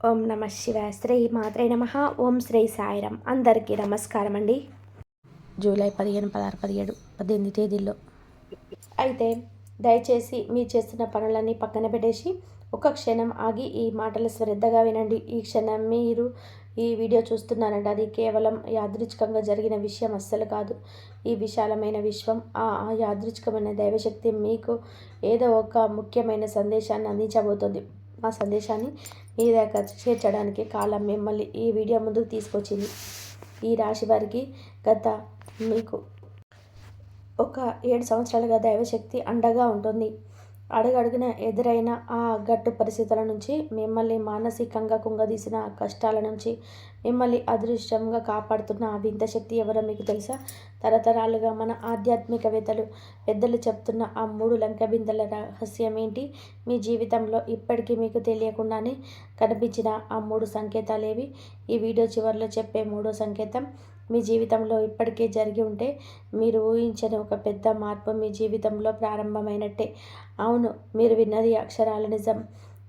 ఓం నమ శివాయ. శ్రీ మాత్రే నమ. ఓం శ్రీ సాయిరామ్. అందరికీ నమస్కారం అండి. జూలై 15, 16, 17, 18 తేదీల్లో అయితే దయచేసి మీరు చేస్తున్న పనులన్నీ పక్కన పెట్టేసి ఒక క్షణం ఆగి ఈ మాటలు శ్రద్ధగా వినండి. ఈ క్షణం మీరు ఈ వీడియో చూస్తున్నారంటే అది కేవలం యాదృచ్ఛికంగా జరిగిన విషయం అస్సలు కాదు. ఈ విశాలమైన విశ్వం, ఆ యాదృచ్ఛికమైన దైవశక్తి మీకు ఏదో ఒక ముఖ్యమైన సందేశాన్ని అందించబోతుంది. ఆ సందేశాన్ని మీ దగ్గర చేర్చడానికి కాలం మిమ్మల్ని ఈ వీడియో ముందుకు తీసుకొచ్చింది. ఈ రాశి వారికి గత మీకు ఒక 7 సంవత్సరాలుగా దైవశక్తి అండగా ఉంటుంది. అడుగడుగున ఎదురైన ఆ గట్టు పరిస్థితుల నుంచి, మిమ్మల్ని మానసికంగా కుంగదీసిన ఆ కష్టాల నుంచి, మిమ్మల్ని అదృష్టంగా కాపాడుతున్న ఆ వింత శక్తి ఎవరో మీకు తెలుసా? తరతరాలుగా మన ఆధ్యాత్మికవేత్తలు పెద్దలు చెప్తున్న ఆ 3 లంక బిందెల రహస్యం ఏంటి? మీ జీవితంలో ఇప్పటికీ మీకు తెలియకుండానే కనిపించిన ఆ 3 సంకేతాలేవి? ఈ వీడియో చివరిలో చెప్పే 3వ సంకేతం మీ జీవితంలో ఇప్పటికే జరిగి ఉంటే మీరు ఊహించని ఒక పెద్ద మార్పు మీ జీవితంలో ప్రారంభమైనట్టే. అవును, మీరు విన్నది అక్షరాల నిజం.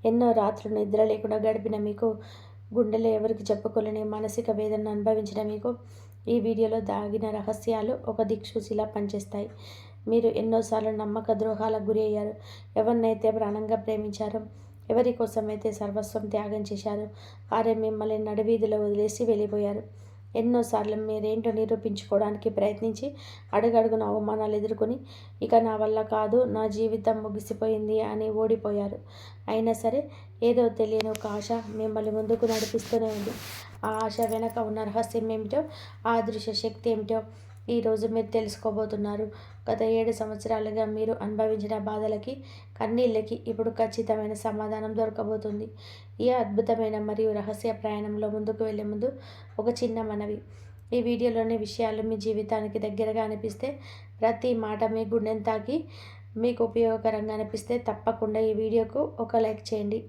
ఎన్నో రాత్రులు నిద్ర లేకుండా గడిపిన మీకు, గుండెలో ఎవరికి చెప్పుకోలేని మానసిక వేదనను అనుభవించిన మీకు, ఈ వీడియోలో దాగిన రహస్యాలు ఒక దిక్సూచిలా పనిచేస్తాయి. మీరు ఎన్నోసార్లు నమ్మక ద్రోహాలకు గురి అయ్యారు. ఎవరినైతే ప్రాణంగా ప్రేమించారో, ఎవరి కోసమైతే సర్వస్వం త్యాగం చేశారో వారే మిమ్మల్ని నడివీధిలో వదిలేసి వెళ్ళిపోయారు. ఎన్నోసార్లు మీరేంటో నిరూపించుకోవడానికి ప్రయత్నించి అడుగడుగున అవమానాలు ఎదుర్కొని ఇక నా వల్ల కాదు, నా జీవితం ముగిసిపోయింది అని ఓడిపోయారు. అయినా సరే ఏదో తెలియని ఒక ఆశ మిమ్మల్ని ముందుకు నడిపిస్తూనే ఉంది. ఆ ఆశ వెనక ఉన్న రహస్యం ఏమిటో, ఆ అదృశ్య శక్తి ఏమిటో ఈరోజు మీరు తెలుసుకోబోతున్నారు. గత 7 సంవత్సరాలుగా మీరు అనుభవించిన బాధలకి, కన్నీళ్ళకి ఇప్పుడు ఖచ్చితమైన సమాధానం దొరకబోతుంది. ఈ అద్భుతమైన మరియు రహస్య ప్రయాణంలో ముందుకు వెళ్ళే ముందు ఒక చిన్న మనవి. ఈ వీడియోలోని విషయాలు మీ జీవితానికి దగ్గరగా అనిపిస్తే, ప్రతి మాట మీ గుండెని తాకి మీకు ఉపయోగకరంగా అనిపిస్తే తప్పకుండా ఈ వీడియోకు ఒక లైక్ చేయండి.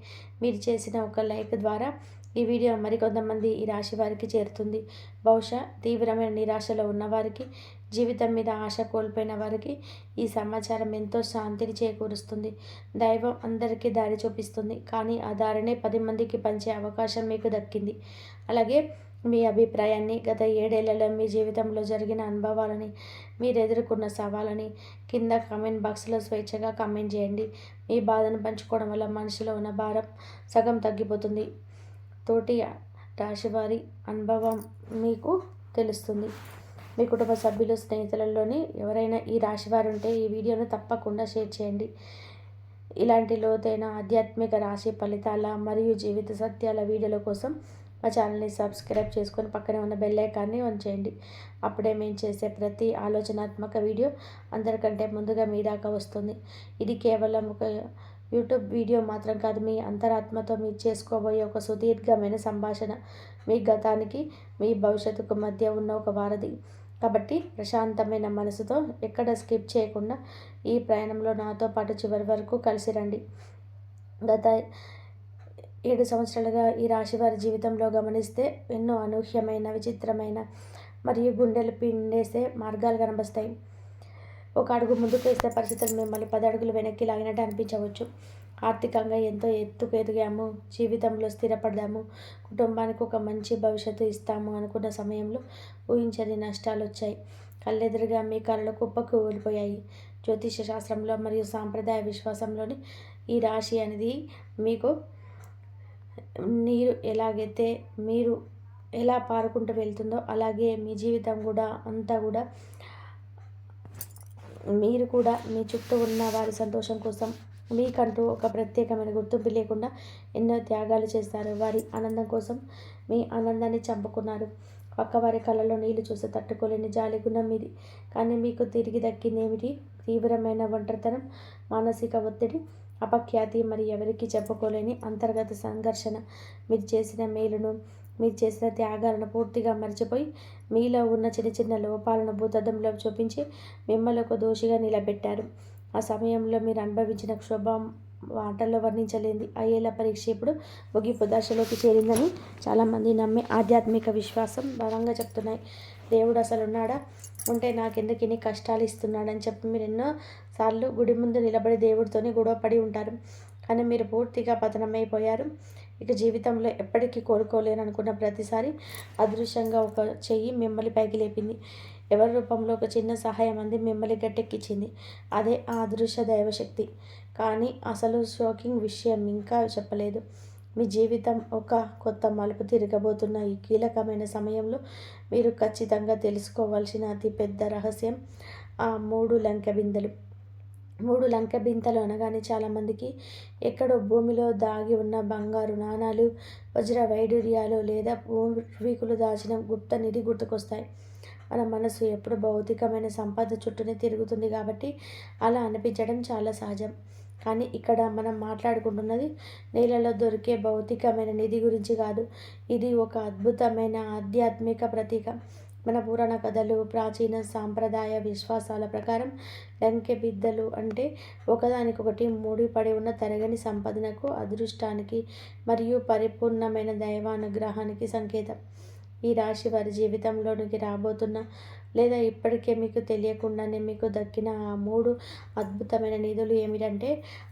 మీరు చేసిన ఒక లైక్ ద్వారా ఈ వీడియో మరికొంతమంది ఈ రాశి వారికి చేరుతుంది. బహుశా తీవ్రమైన నిరాశలో ఉన్నవారికి, జీవితం మీద ఆశ కోల్పోయిన వారికి ఈ సమాచారం ఎంతో శాంతిని చేకూరుస్తుంది. దైవం అందరికీ దారి చూపిస్తుంది, కానీ ఆ దారినే 10 మందికి పంచే అవకాశం మీకు దక్కింది. అలాగే మీ అభిప్రాయాన్ని, గత 7 ఏళ్లలో మీ జీవితంలో జరిగిన అనుభవాలని, మీరు ఎదుర్కొన్న సవాళ్ళని కింద కామెంట్ బాక్స్లో స్వేచ్ఛగా కామెంట్ చేయండి. మీ బాధను పంచుకోవడం వల్ల మనసులో ఉన్న భారం సగం తగ్గిపోతుంది. తోటి రాశివారి అనుభవం మీకు తెలుస్తుంది. మీ కుటుంబ సభ్యులు, స్నేహితులలోని ఎవరైనా ఈ రాశివారు ఉంటే ఈ వీడియోను తప్పకుండా షేర్ చేయండి. ఇలాంటి లోతైన ఆధ్యాత్మిక రాశి ఫలితాల మరియు జీవిత సత్యాల వీడియోల కోసం మా ఛానల్ని సబ్స్క్రైబ్ చేసుకొని పక్కనే ఉన్న బెల్ ఐకాన్ని ఆన్ చేయండి. అప్పుడే మేము చేసే ప్రతి ఆలోచనాత్మక వీడియో అందరికంటే ముందుగా మీ దాకా వస్తుంది. ఇది కేవలం ఒక యూట్యూబ్ వీడియో మాత్రం కాదు, మీ అంతరాత్మతో మీరు చేసుకోబోయే ఒక సుదీర్ఘమైన సంభాషణ. మీ గతానికి, మీ భవిష్యత్తుకు మధ్య ఉన్న ఒక వారధి. కాబట్టి ప్రశాంతమైన మనసుతో ఎక్కడ స్కిప్ చేయకుండా ఈ ప్రయాణంలో నాతో పాటు చివరి వరకు కలిసి రండి. గత 7 సంవత్సరాలుగా ఈ రాశి వారి జీవితంలో గమనిస్తే ఎన్నో అనూహ్యమైన, విచిత్రమైన మరియు గుండెలు పిండేసే మార్గాలు కనిపిస్తాయి. ఒక అడుగు ముందుకు వేస్తే పరిస్థితులు మిమ్మల్ని 10 అడుగులు వెనక్కి లాగినట్టు అనిపించవచ్చు. ఆర్థికంగా ఎంతో ఎత్తుకు ఎదిగాము, జీవితంలో స్థిరపడ్డాము, కుటుంబానికి ఒక మంచి భవిష్యత్తు ఇస్తాము అనుకున్న సమయంలో ఊహించని నష్టాలు వచ్చాయి. కళ్ళెదురుగా మీ కళలు కుప్పకు ఊలిపోయాయి. జ్యోతిష శాస్త్రంలో మరియు సాంప్రదాయ విశ్వాసంలోని ఈ రాశి అనేది మీకు నీరు ఎలాగైతే మీరు ఎలా పారుకుంటూ వెళ్తుందో అలాగే మీ జీవితం కూడా అంతా కూడా మీరు కూడా మీ చుట్టూ ఉన్న వారి సంతోషం కోసం మీకంటూ ఒక ప్రత్యేకమైన గుర్తింపు లేకుండా ఎన్నో త్యాగాలు చేస్తారు. వారి ఆనందం కోసం మీ ఆనందాన్ని చంపుకున్నారు. పక్కవారి కళ్ళలో నీళ్లు చూసి తట్టుకోలేని జాలి గుణం మీది. కానీ మీకు తిరిగి దక్కింది ఏమిటి? తీవ్రమైన ఒంటరితనం, మానసిక ఒత్తిడి, అపఖ్యాతి, మరి ఎవరికి చెప్పుకోలేని అంతర్గత సంఘర్షణ. మీరు చేసిన మేలును, మీరు చేసిన త్యాగాలను పూర్తిగా మర్చిపోయి మీలో ఉన్న చిన్న చిన్న లోపాలను భూతద్దంలో చూపించి మిమ్మల్ని ఒక దోషిగా నిలబెట్టారు. ఆ సమయంలో మీరు అనుభవించిన క్షోభం మాటల్లో వర్ణించలేంది. ఆ ఏళ్ల పరీక్ష ఇప్పుడు ముగింపు దశలోకి చేరిందని చాలామంది నమ్మే ఆధ్యాత్మిక విశ్వాసం బలంగా చెప్తున్నాయి. దేవుడు అసలు ఉన్నాడా? ఉంటే నాకెందుకు ఇన్ని కష్టాలు ఇస్తున్నాడని చెప్పి మీరు ఎన్నోసార్లు గుడి ముందు నిలబడి దేవుడితోనే గొడవపడి ఉంటారు. కానీ మీరు పూర్తిగా పతనమైపోయారు. ఇక జీవితంలో ఎప్పటికీ కోరుకోలేననుకున్న ప్రతిసారి అదృశ్యంగా ఒక చెయ్యి మిమ్మల్ని పైకి లేపింది. ఎవరి రూపంలో ఒక చిన్న సహాయం అంది మిమ్మల్ని గట్టెక్కించింది. అదే ఆ అదృశ్య దైవశక్తి. కానీ అసలు షాకింగ్ విషయం ఇంకా చెప్పలేదు. మీ జీవితం ఒక కొత్త మలుపు తిరగబోతున్న ఈ కీలకమైన సమయంలో మీరు ఖచ్చితంగా తెలుసుకోవాల్సిన అతిపెద్ద రహస్యం ఆ 3 లంకె బిందెలు. 3 లంకె బిందెలు అనగానే చాలామందికి ఎక్కడో భూమిలో దాగి ఉన్న బంగారు నాణాలు, వజ్ర వైడూర్యాలు లేదా పూర్వీకులు దాచిన గుప్త నిధి గుర్తుకొస్తాయి. మన మనసు ఎప్పుడు భౌతికమైన సంపద చుట్టూనే తిరుగుతుంది కాబట్టి అలా అనిపించడం చాలా సహజం. కానీ ఇక్కడ మనం మాట్లాడుకుంటున్నది నేలలో దొరికే భౌతికమైన నిధి గురించి కాదు. ఇది ఒక అద్భుతమైన ఆధ్యాత్మిక ప్రతీక. మన పురాణ కథలు, ప్రాచీన సాంప్రదాయ విశ్వాసాల ప్రకారం లంకె బిద్దలు అంటే ఒకదానికొకటి ముడిపడి ఉన్న తరగని సంపదనకు, అదృష్టానికి మరియు పరిపూర్ణమైన దైవానుగ్రహానికి సంకేతం. ఈ రాశి వారి జీవితంలోనికి రాబోతున్న లేదా ఇప్పటికే మీకు తెలియకుండానే మీకు దక్కిన ఆ 3 అద్భుతమైన నిధులు ఏమిటంటే,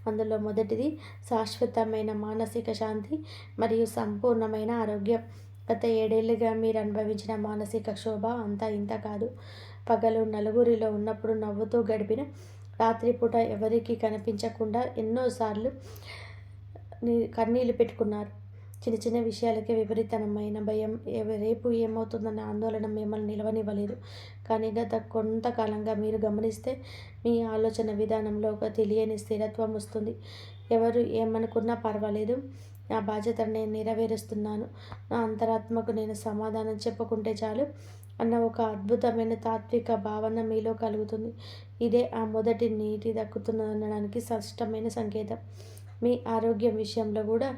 అందులో మొదటిది శాశ్వతమైన మానసిక శాంతి మరియు సంపూర్ణమైన ఆరోగ్యం. గత 7 ఏళ్లుగా మీరు అనుభవించిన మానసిక క్షోభ అంతా ఇంత కాదు. పగలు నలుగురిలో ఉన్నప్పుడు నవ్వుతూ గడిపిన, రాత్రిపూట ఎవరికీ కనిపించకుండా ఎన్నోసార్లు కన్నీళ్లు పెట్టుకున్నారు. చిన్న చిన్న విషయాలకే విపరీతమైన భయం, రేపు ఏమవుతుందన్న ఆందోళన మిమ్మల్ని నిలవనివ్వలేదు. కానీ గత కొంతకాలంగా మీరు గమనిస్తే మీ ఆలోచన విధానంలో ఒక తెలియని స్థిరత్వం వస్తుంది. ఎవరు ఏమనుకున్నా పర్వాలేదు, నా బాధ్యతను నేను నెరవేరుస్తున్నాను, నా అంతరాత్మకు నేను సమాధానం చెప్పుకుంటే చాలు అన్న ఒక అద్భుతమైన తాత్విక భావన మీలో కలుగుతుంది. ఇదే ఆ మొదటి నీటి దక్కుతున్నదనడానికి స్పష్టమైన సంకేతం. మీ ఆరోగ్యం విషయంలో కూడా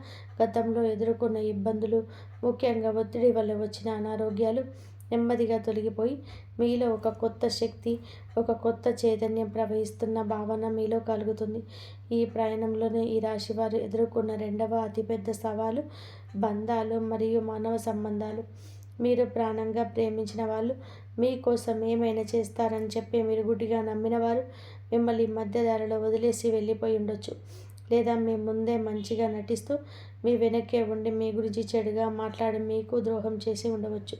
గతంలో ఎదుర్కొన్న ఇబ్బందులు, ముఖ్యంగా ఒత్తిడి వల్ల వచ్చిన అనారోగ్యాలు నెమ్మదిగా తొలగిపోయి మీలో ఒక కొత్త శక్తి, ఒక కొత్త చైతన్యం ప్రవహిస్తున్న భావన మీలో కలుగుతుంది. ఈ ప్రయాణంలోనే ఈ రాశివారు ఎదుర్కొన్న రెండవ అతిపెద్ద సవాలు బంధాలు మరియు మానవ సంబంధాలు. మీరు ప్రాణంగా ప్రేమించిన వాళ్ళు, మీకోసం ఏమైనా చేస్తారని చెప్పి మీరు గుడ్డిగా నమ్మిన వారు మిమ్మల్ని మధ్యదారిలో వదిలేసి వెళ్ళిపోయి ఉండొచ్చు. లేదా మీ ముందే మంచిగా నటిస్తూ మీ వెనక్కే ఉండి మీ గురించి చెడుగా మాట్లాడి మీకు ద్రోహం చేసి ఉండవచ్చు.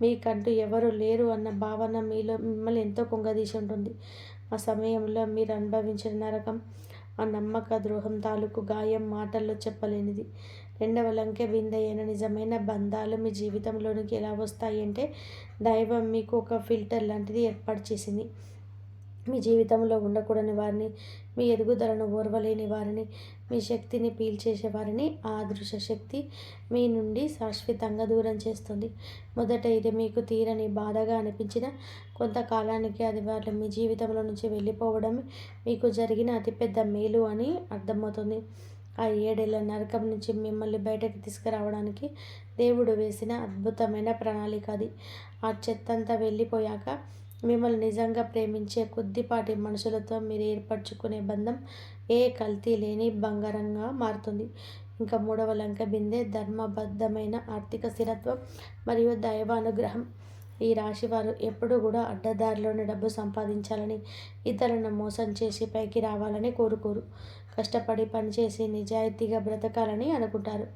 మీకంటూ ఎవరు లేరు అన్న భావన మీలో మిమ్మల్ని ఎంతో కుంగదీసి ఉంటుంది. ఆ సమయంలో మీరు అనుభవించిన నరకం, ఆ నమ్మక ద్రోహం తాలూకు గాయం మాటల్లో చెప్పలేనిది. రెండవ లంకె బిందె అయిన నిజమైన బంధాలు మీ జీవితంలోనికి ఎలా వస్తాయి అంటే, దైవం మీకు ఒక ఫిల్టర్ లాంటిది ఏర్పాటు చేసింది. మీ జీవితంలో ఉండకూడని వారిని, మీ ఎదుగుదలను ఓర్వలేని వారిని, మీ శక్తిని పీల్చేసే వారిని ఆ అదృశ్య శక్తి మీ నుండి శాశ్వతంగా దూరం చేస్తుంది. మొదట ఇది మీకు తీరని బాధగా అనిపించిన, కొంతకాలానికి అది వాళ్ళు మీ జీవితంలో నుంచి వెళ్ళిపోవడం మీకు జరిగిన అతిపెద్ద మేలు అని అర్థమవుతుంది. ఆ 7 ఏళ్ల నరకం నుంచి మిమ్మల్ని బయటకు తీసుకురావడానికి దేవుడు వేసిన అద్భుతమైన ప్రణాళిక అది. ఆ చెత్తంతా వెళ్ళిపోయాక మిమ్మల్ని నిజంగా ప్రేమించే కొద్దిపాటి మనుషులతో మీరు ఏర్పరచుకునే బంధం ఏ కల్తీ లేని బంగారంగా మారుతుంది. ఇంకా 3వ లంకె బిందె ధర్మబద్ధమైన ఆర్థిక స్థిరత్వం మరియు దైవానుగ్రహం. ఈ రాశివారు ఎప్పుడూ కూడా అడ్డదారిలోనే డబ్బు సంపాదించాలని, ఇతరులను మోసం చేసి పైకి రావాలని కోరుకోరు. కష్టపడి పనిచేసి నిజాయితీగా బ్రతకాలని అనుకుంటారు.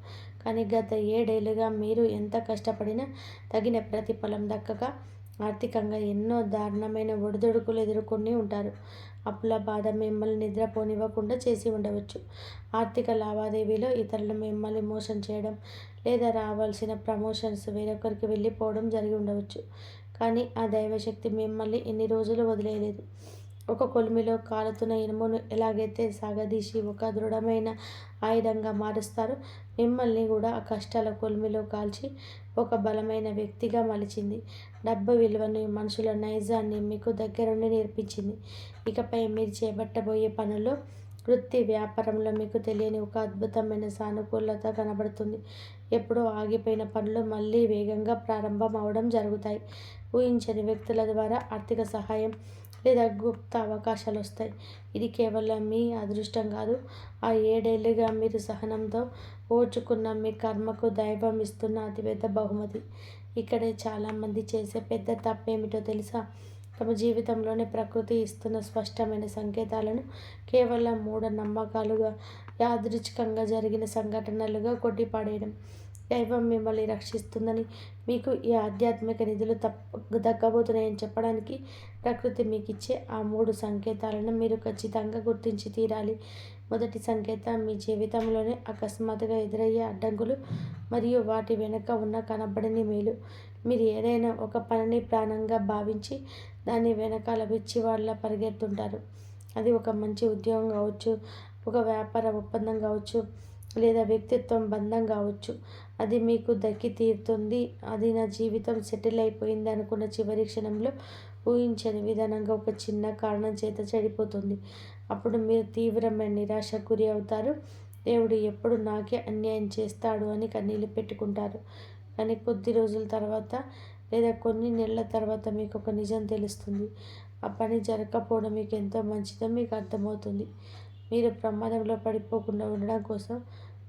కానీ గత 7 ఏళ్లుగా మీరు ఎంత కష్టపడినా తగిన ప్రతిఫలం దక్కక ఆర్థికంగా ఎన్నో దారుణమైన ఒడిదుడుకులు ఎదుర్కొని ఉంటారు. అప్పుల బాధ మిమ్మల్ని నిద్రపోనివ్వకుండా చేసి ఉండవచ్చు. ఆర్థిక లావాదేవీలో ఇతరులు మిమ్మల్ని మోసం చేయడం లేదా రావాల్సిన ప్రమోషన్స్ వేరొకరికి వెళ్ళిపోవడం జరిగి ఉండవచ్చు. కానీ ఆ దైవశక్తి మిమ్మల్ని ఎన్ని రోజులు వదిలేయలేదు. ఒక కొలిమిలో కాలుతున్న ఇనుమును ఎలాగైతే సాగదీసి ఒక దృఢమైన ఆయుధంగా మారుస్తారో, మిమ్మల్ని కూడా ఆ కష్టాల కొలిమిలో కాల్చి ఒక బలమైన వ్యక్తిగా మలిచింది. డబ్బు విలువను, మనుషుల నైజాన్ని మీకు దగ్గరుండి నేర్పించింది. ఇకపై మీరు చేపట్టబోయే పనుల్లో, వృత్తి వ్యాపారంలో మీకు తెలియని ఒక అద్భుతమైన సానుకూలత కనబడుతుంది. ఎప్పుడో ఆగిపోయిన పనులు మళ్ళీ వేగంగా ప్రారంభం అవడం జరుగుతాయి. ఊహించని వ్యక్తుల ద్వారా ఆర్థిక సహాయం లేదా గుప్త అవకాశాలు వస్తాయి. ఇది కేవలం మీ అదృష్టం కాదు, ఆ 7 ఏళ్లుగా మీరు సహనంతో ఓర్చుకున్న మీ కర్మకు దైవం ఇస్తున్న అతిపెద్ద బహుమతి. ఇక్కడే చాలామంది చేసే పెద్ద తప్పేమిటో తెలుసా? తమ జీవితంలోని ప్రకృతి ఇస్తున్న స్పష్టమైన సంకేతాలను కేవలం మూఢనమ్మకాలుగా యాదృచ్ఛికంగా జరిగిన సంఘటనలుగా కొట్టిపాడేయడం. దైవం మిమ్మల్ని రక్షిస్తుందని, మీకు ఈ ఆధ్యాత్మిక నిధులు దక్కబోతున్నాయని చెప్పడానికి ప్రకృతి మీకు ఇచ్చే ఆ 3 సంకేతాలను మీరు ఖచ్చితంగా గుర్తించి తీరాలి. మొదటి సంకేతం మీ జీవితంలోనే అకస్మాత్తుగా ఎదురయ్యే అడ్డంకులు మరియు వాటి వెనుక ఉన్న కనబడని మేలు. మీరు ఏదైనా ఒక పనిని ప్రాణంగా భావించి దాని వెనకాల వాళ్ళ పరిగెత్తుంటారు. అది ఒక మంచి ఉద్యోగం కావచ్చు, ఒక వ్యాపార ఒప్పందం కావచ్చు, లేదా వ్యక్తిత్వం బంధం కావచ్చు. అది మీకు దక్కి తీరుతుంది. అది నా జీవితం సెటిల్ అయిపోయింది అనుకున్న చివరి క్షణంలో ఊహించని విధానంగా ఒక చిన్న కారణం చేత చెడిపోతుంది. అప్పుడు మీరు తీవ్రమైన నిరాశకు గురి అవుతారు. దేవుడు ఎప్పుడు నాకే అన్యాయం చేస్తాడు అని కన్నీళ్ళు పెట్టుకుంటారు. కానీ కొద్ది రోజుల తర్వాత లేదా కొన్ని నెలల తర్వాత మీకు ఒక నిజం తెలుస్తుంది. ఆ పని జరగకపోవడం మీకు ఎంతో మంచిదో మీకు అర్థమవుతుంది. మీరు ప్రమాదంలో పడిపోకుండా ఉండడం కోసం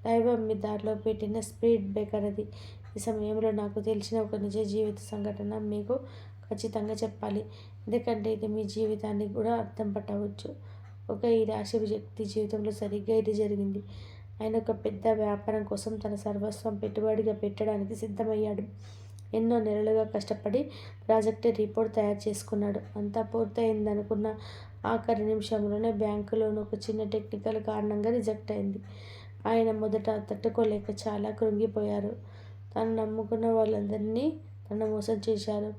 దైవం మీ దారిలో పెట్టిన స్పీడ్ బ్రేకర్ అది. ఈ సమయంలో నాకు తెలిసిన ఒక నిజ జీవిత సంఘటన మీకు ఖచ్చితంగా చెప్పాలి, ఎందుకంటే ఇది మీ జీవితాన్ని కూడా అర్థం పట్టవచ్చు. ఈ రాశి వ్యక్తి జీవితంలో సరిగ్గా ఇది జరిగింది. ఆయన ఒక పెద్ద వ్యాపారం కోసం తన సర్వస్వం పెట్టుబడిగా పెట్టడానికి సిద్ధమయ్యాడు. ఎన్నో నెలలుగా కష్టపడి ప్రాజెక్ట్ రిపోర్ట్ తయారు చేసుకున్నాడు. అంతా పూర్తయిందనుకున్న ఆఖరి నిమిషంలోనే బ్యాంకు లోన్ ఒక చిన్న టెక్నికల్ కారణంగా రిజెక్ట్ అయింది. ఆయన మొదట తట్టుకోలేక చాలా కృంగిపోయారు. తను నమ్ముకున్న వాళ్ళందరినీ తను మోసం చేశారు.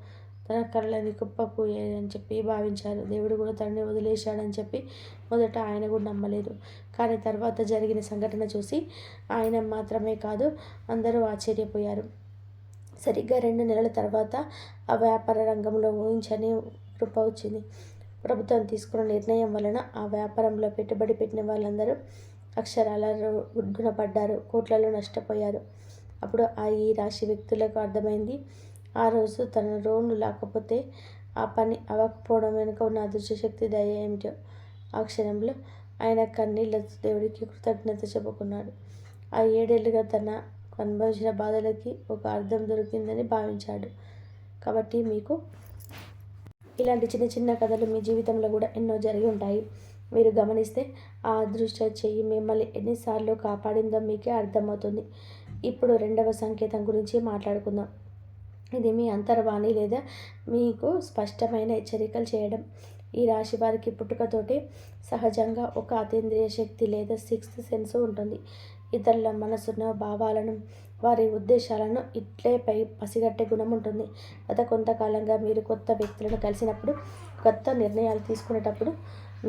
తన కళ్ళని కుప్పకూయాయని చెప్పి భావించారు. దేవుడు కూడా తనని వదిలేశాడని చెప్పి మొదట ఆయన కూడా నమ్మలేదు. కానీ తర్వాత జరిగిన సంఘటన చూసి ఆయన మాత్రమే కాదు, అందరూ ఆశ్చర్యపోయారు. సరిగ్గా 2 నెలల తర్వాత ఆ వ్యాపార రంగంలో ఊహించని కృప వచ్చింది. ప్రభుత్వం తీసుకున్న నిర్ణయం వలన ఆ వ్యాపారంలో పెట్టుబడి పెట్టిన వాళ్ళందరూ అక్షరాల గుడ్డున పడ్డారు, కోట్లలో నష్టపోయారు. అప్పుడు ఈ రాశి వ్యక్తులకు అర్థమైంది, ఆ రోజు తన లోన్లు లేకపోతే ఆ పని అవ్వకపోవడం వెనుక ఉన్న అదృష్టశక్తి దయ ఏమిటో. ఆ క్షణంలో ఆయన కన్నీళ్లతో దేవుడికి కృతజ్ఞత చెప్పుకున్నాడు. ఆ 7 ఏళ్ళుగా తన అనుభవించిన బాధలకి ఒక అర్థం దొరికిందని భావించాడు. కాబట్టి మీకు ఇలాంటి చిన్న చిన్న కథలు మీ జీవితంలో కూడా ఎన్నో జరిగి ఉంటాయి. మీరు గమనిస్తే ఆ అదృష్ట చెయ్యి మిమ్మల్ని ఎన్నిసార్లు కాపాడిందో మీకే అర్థమవుతుంది. ఇప్పుడు 2వ సంకేతం గురించి మాట్లాడుకుందాం. ఇది మీ అంతర్వాణి లేదా మీకు స్పష్టమైన హెచ్చరికలు చేయడం. ఈ రాశి వారికి పుట్టుకతోటి సహజంగా ఒక అతీంద్రియ శక్తి లేదా 6th సెన్స్ ఉంటుంది. ఇతరుల మనసును, భావాలను, వారి ఉద్దేశాలను ఇట్లేపై పసిగట్టే గుణం ఉంటుంది. గత కొంతకాలంగా మీరు కొత్త వ్యక్తులను కలిసినప్పుడు, కొత్త నిర్ణయాలు తీసుకునేటప్పుడు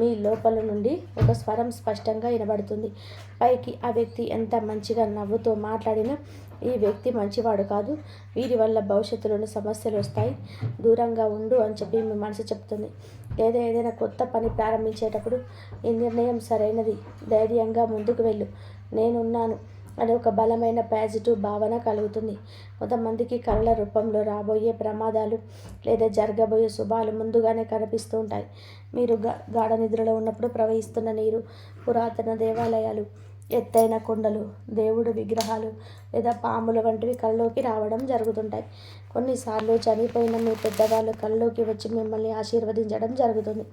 మీ లోపల నుండి ఒక స్వరం స్పష్టంగా వినబడుతుంది. పైకి ఆ వ్యక్తి ఎంత మంచిగా నవ్వుతూ మాట్లాడినా ఈ వ్యక్తి మంచివాడు కాదు, వీరి వల్ల భవిష్యత్తులోని సమస్యలు వస్తాయి, దూరంగా ఉండు అని చెప్పి మీ మనసు చెప్తుంది. లేదా ఏదైనా కొత్త పని ప్రారంభించేటప్పుడు ఈ నిర్ణయం సరైనది, ధైర్యంగా ముందుకు వెళ్ళు, నేనున్నాను అనే ఒక బలమైన పాజిటివ్ భావన కలుగుతుంది. కొంతమందికి కళల రూపంలో రాబోయే ప్రమాదాలు లేదా జరగబోయే శుభాలు ముందుగానే కనిపిస్తూ ఉంటాయి. మీరు గాఢ నిద్రలో ఉన్నప్పుడు ప్రవహిస్తున్న నీరు, పురాతన దేవాలయాలు, ఎత్తైన కొండలు, దేవుడు విగ్రహాలు లేదా పాముల వంటివి కళ్ళలోకి రావడం జరుగుతుంటాయి. కొన్నిసార్లు చనిపోయిన మీ పెద్దవాళ్ళు కళ్ళలోకి వచ్చి మిమ్మల్ని ఆశీర్వదించడం జరుగుతుంది.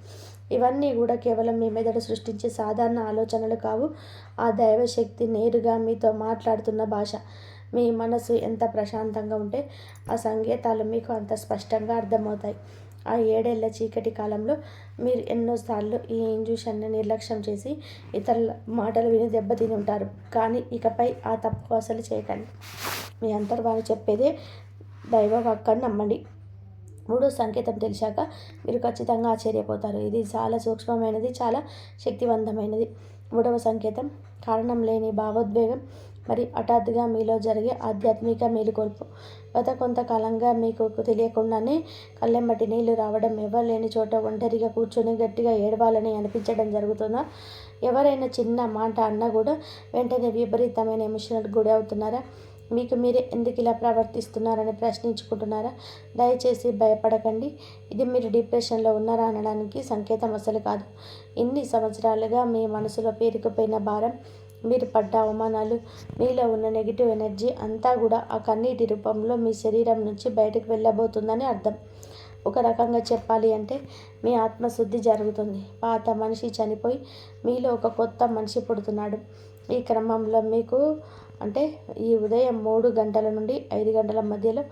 ఇవన్నీ కూడా కేవలం మీ మెదడు సృష్టించే సాధారణ ఆలోచనలు కావు. ఆ దైవశక్తి నేరుగా మీతో మాట్లాడుతున్న భాష. మీ మనసు ఎంత ప్రశాంతంగా ఉంటే ఆ సంకేతాలు మీకు అంత స్పష్టంగా అర్థమవుతాయి. ఆ 7 ఏళ్ల చీకటి కాలంలో మీరు ఎన్నోసార్లు ఈ ఇంజూషన్ని నిర్లక్ష్యం చేసి ఇతరుల మాటలు విని దెబ్బతిని ఉంటారు. కానీ ఇకపై ఆ తప్పు అసలు చేయకండి. మీ అంతర్వాణి చెప్పేదే దైవ వాక్కని నమ్మండి. 3వ సంకేతం తెలిసాక మీరు ఖచ్చితంగా ఆశ్చర్యపోతారు. ఇది చాలా సూక్ష్మమైనది, చాలా శక్తివంతమైనది. 3వ సంకేతం కారణం లేని భావోద్వేగం మరి హఠాత్తుగా మీలో జరిగే ఆధ్యాత్మిక మేలుకొల్పు. గత కొంతకాలంగా మీకు తెలియకుండానే కళ్ళెమ్మటి నీళ్లు రావడం, ఎవరు లేని చోట ఒంటరిగా కూర్చొని గట్టిగా ఏడవాలని అనిపించడం జరుగుతుందా? ఎవరైనా చిన్న మాట అన్నా కూడా వెంటనే విపరీతమైన ఎమోషనల్ గురి అవుతున్నారా? మీకు మీరే ఎందుకు ఇలా ప్రవర్తిస్తున్నారని ప్రశ్నించుకుంటున్నారా? దయచేసి భయపడకండి. ఇది మీరు డిప్రెషన్లో ఉన్నారా అనడానికి సంకేతం అసలు కాదు. ఇన్ని సంవత్సరాలుగా మీ మనసులో పేరుకుపోయిన భారం, మీరు పడ్డ అవమానాలు, మీలో ఉన్న నెగిటివ్ ఎనర్జీ అంతా కూడా ఆ కన్నీటి రూపంలో మీ శరీరం నుంచి బయటకు వెళ్ళబోతుందని అర్థం. ఒక రకంగా చెప్పాలి అంటే మీ ఆత్మశుద్ధి జరుగుతుంది. పాత మనిషి చనిపోయి మీలో ఒక కొత్త మనిషి పుడుతున్నాడు. ఈ క్రమంలో మీకు అంటే ఈ ఉదయం 3 గంటల నుండి 5 గంటల మధ్యలో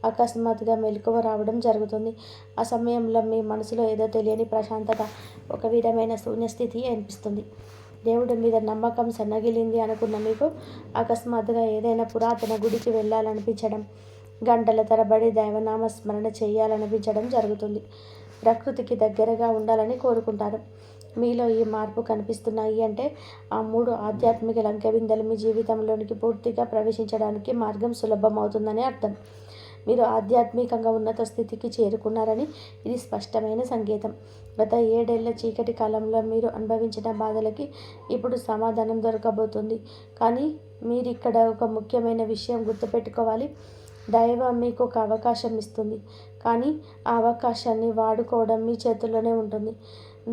అకస్మాత్తుగా మెలకువ రావడం జరుగుతుంది. ఆ సమయంలో మీ మనసులో ఏదో తెలియని ప్రశాంతత, ఒక విధమైన శూన్యస్థితి అనిపిస్తుంది. దేవుడి మీద నమ్మకం సన్నగిలింది అనుకున్న మీకు అకస్మాత్తుగా ఏదైనా పురాతన గుడికి వెళ్ళాలనిపించడం, గంటల తరబడి దైవనామ స్మరణ చేయాలనిపించడం జరుగుతుంది. ప్రకృతికి దగ్గరగా ఉండాలని కోరుకుంటారు. మీలో ఈ మార్పు కనిపిస్తున్నాయి అంటే ఆ 3 ఆధ్యాత్మిక లంకెబిందెలు మీ జీవితంలోనికి పూర్తిగా ప్రవేశించడానికి మార్గం సులభమవుతుందని అర్థం. మీరు ఆధ్యాత్మికంగా ఉన్నత స్థితికి చేరుకున్నారని ఇది స్పష్టమైన సంకేతం. గత 7 ఏళ్ల చీకటి కాలంలో మీరు అనుభవించిన బాధలకి ఇప్పుడు సమాధానం దొరకబోతుంది. కానీ మీరు ఇక్కడ ఒక ముఖ్యమైన విషయం గుర్తుపెట్టుకోవాలి. దైవం మీకు ఒక అవకాశం ఇస్తుంది, కానీ ఆ అవకాశాన్ని వాడుకోవడం మీ చేతుల్లోనే ఉంటుంది.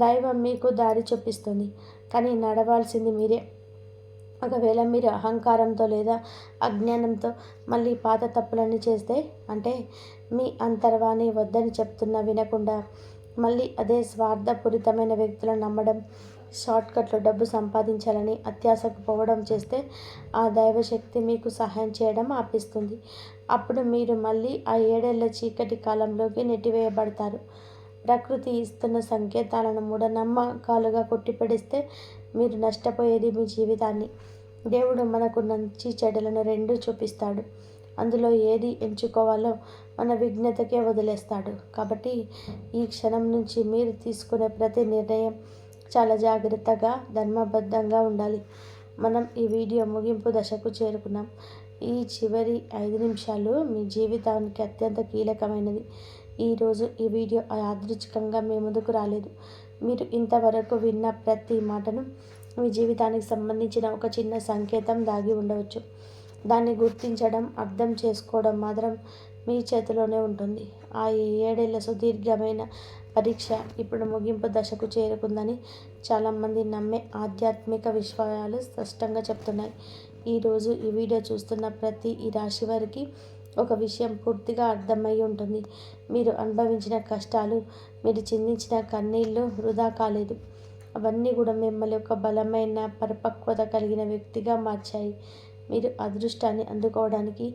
దైవం మీకు దారి చూపిస్తుంది, కానీ నడవాల్సింది మీరే. ఒకవేళ మీరు అహంకారంతో లేదా అజ్ఞానంతో మళ్ళీ పాత తప్పులన్నీ చేస్తే, అంటే మీ అంతర్వాణి వద్దని చెప్తున్నా వినకుండా మళ్ళీ అదే స్వార్థపూరితమైన వ్యక్తులను నమ్మడం, షార్ట్కట్లో డబ్బు సంపాదించాలని అత్యాశకు పోవడం చేస్తే ఆ దైవశక్తి మీకు సహాయం చేయడం ఆపిస్తుంది. అప్పుడు మీరు మళ్ళీ ఆ 7 ఏళ్ల చీకటి కాలంలోకి నెట్టివేయబడతారు. ప్రకృతి ఇస్తున్న సంకేతాలను మూఢనమ్మకాలుగా కొట్టిపడేస్తే మీరు నష్టపోయేది మీ జీవితాన్ని. దేవుడు మనకు మంచి చెడులను రెండూ చూపిస్తాడు. అందులో ఏది ఎంచుకోవాలో మన విజ్ఞతకే వదిలేస్తాడు. కాబట్టి ఈ క్షణం నుంచి మీరు తీసుకునే ప్రతి నిర్ణయం చాలా జాగ్రత్తగా, ధర్మబద్ధంగా ఉండాలి. మనం ఈ వీడియో ముగింపు దశకు చేరుకున్నాం. ఈ చివరి 5 నిమిషాలు మీ జీవితానికి అత్యంత కీలకమైనది. ఈరోజు ఈ వీడియో యాదృచ్ఛికంగా మీ ముందుకు రాలేదు. మీరు ఇంతవరకు విన్న ప్రతి మాటను మీ జీవితానికి సంబంధించిన ఒక చిన్న సంకేతం దాగి ఉండవచ్చు. దాన్ని గుర్తించడం, అర్థం చేసుకోవడం మాత్రం మీ చేతిలోనే ఉంటుంది. ఆ 7 ఏళ్ల సుదీర్ఘమైన పరీక్ష ఇప్పుడు ముగింపు దశకు చేరుకుందని చాలామంది నమ్మే ఆధ్యాత్మిక విషయాలు స్పష్టంగా చెప్తున్నాయి. ఈరోజు ఈ వీడియో చూస్తున్న ప్రతి ఈ రాశి వారికి ఒక విషయం పూర్తిగా అర్థమై ఉంటుంది. మీరు అనుభవించిన కష్టాలు, మీరు చిందించిన కన్నీళ్ళు వృధా కాలేదు. అవన్నీ కూడా మిమ్మల్ని ఒక బలమైన, పరిపక్వత కలిగిన వ్యక్తిగా మార్చాయి. మీరు అదృష్టాన్ని అందుకోవడానికి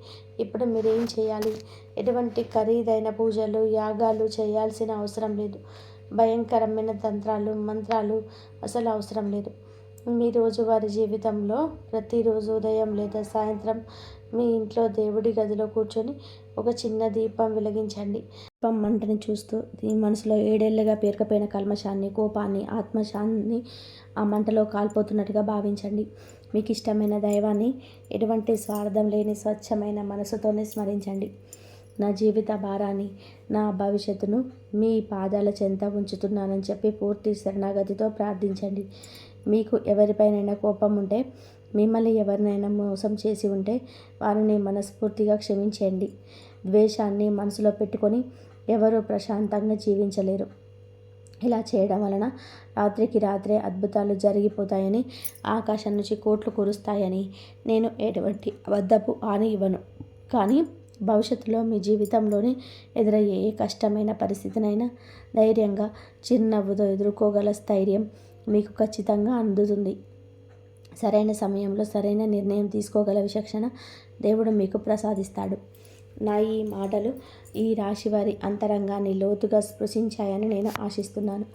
ఇప్పుడు మీరేం చేయాలి? ఎటువంటి ఖరీదైన పూజలు, యాగాలు చేయాల్సిన అవసరం లేదు. భయంకరమైన తంత్రాలు, మంత్రాలు అసలు అవసరం లేదు. మీ రోజువారీ జీవితంలో ప్రతిరోజు ఉదయం లేదా సాయంత్రం మీ ఇంట్లో దేవుడి గదిలో కూర్చొని ఒక చిన్న దీపం వెలిగించండి. దీపం మంటని చూస్తూ మీ మనసులో 7 ఏళ్లుగా పేరుకుపోయిన కల్మషాన్ని, కోపాన్ని, ఆత్మశాన్ని ఆ మంటలో కాలిపోతున్నట్టుగా భావించండి. మీకు ఇష్టమైన దైవాన్ని ఎటువంటి స్వార్థం లేని స్వచ్ఛమైన మనసుతోనే స్మరించండి. నా జీవిత భారాన్ని, నా భవిష్యత్తును మీ పాదాల చెంత ఉంచుతున్నానని చెప్పి పూర్తి శరణాగతితో ప్రార్థించండి. మీకు ఎవరిపైనైనా కోపం ఉంటే, మిమ్మల్ని ఎవరినైనా మోసం చేసి ఉంటే వారిని మనస్ఫూర్తిగా క్షమించండి. ద్వేషాన్ని మనసులో పెట్టుకొని ఎవరూ ప్రశాంతంగా జీవించలేరు. ఇలా చేయడం వలన రాత్రికి రాత్రే అద్భుతాలు జరిగిపోతాయని, ఆకాశం నుంచి కోట్లు కురుస్తాయని నేను ఎటువంటి అబద్ధపు హాని ఇవ్వను. కానీ భవిష్యత్తులో మీ జీవితంలోని ఎదురయ్యే ఏ కష్టమైన పరిస్థితినైనా ధైర్యంగా, చిరునవ్వుతో ఎదుర్కోగల స్థైర్యం మీకు ఖచ్చితంగా అందుతుంది. సరైన సమయంలో సరైన నిర్ణయం తీసుకోగల విచక్షణ దేవుడు మీకు ప్రసాదిస్తాడు. నా ఈ మాటలు ఈ రాశివారి అంతరంగాన్ని లోతుగా స్పృశించాయని నేను ఆశిస్తున్నాను.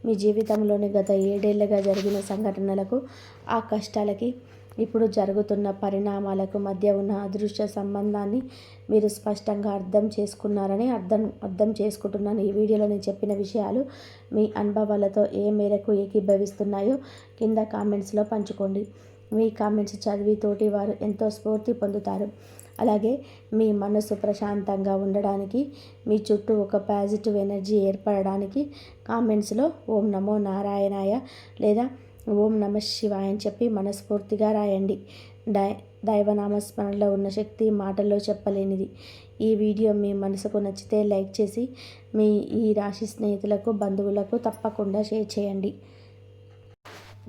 మీ జీవితంలోని గత 7 ఏళ్లుగా జరిగిన సంఘటనలకు, ఆ కష్టాలకి, ఇప్పుడు జరుగుతున్న పరిణామాలకు మధ్య ఉన్న అదృశ్య సంబంధాన్ని మీరు స్పష్టంగా అర్థం చేసుకున్నారని అర్థం చేసుకుంటున్నాను. ఈ వీడియోలో నేను చెప్పిన విషయాలు మీ అనుభవాలతో ఏ మేరకు ఏకీభవిస్తున్నాయో కింద కామెంట్స్లో పంచుకోండి. మీ కామెంట్స్ చదివి తోటి వారు ఎంతో స్ఫూర్తి పొందుతారు. అలాగే మీ మనసు ప్రశాంతంగా ఉండడానికి, మీ చుట్టూ ఒక పాజిటివ్ ఎనర్జీ ఏర్పడడానికి కామెంట్స్లో ఓం నమో నారాయణాయ లేదా ఓం నమ శివాయ అని చెప్పి మనస్ఫూర్తిగా రాయండి. దైవనామస్మరణలో ఉన్న శక్తి మాటల్లో చెప్పలేనిది. ఈ వీడియో మీ మనసుకు నచ్చితే లైక్ చేసి మీ ఈ రాశి స్నేహితులకు, బంధువులకు తప్పకుండా షేర్ చేయండి.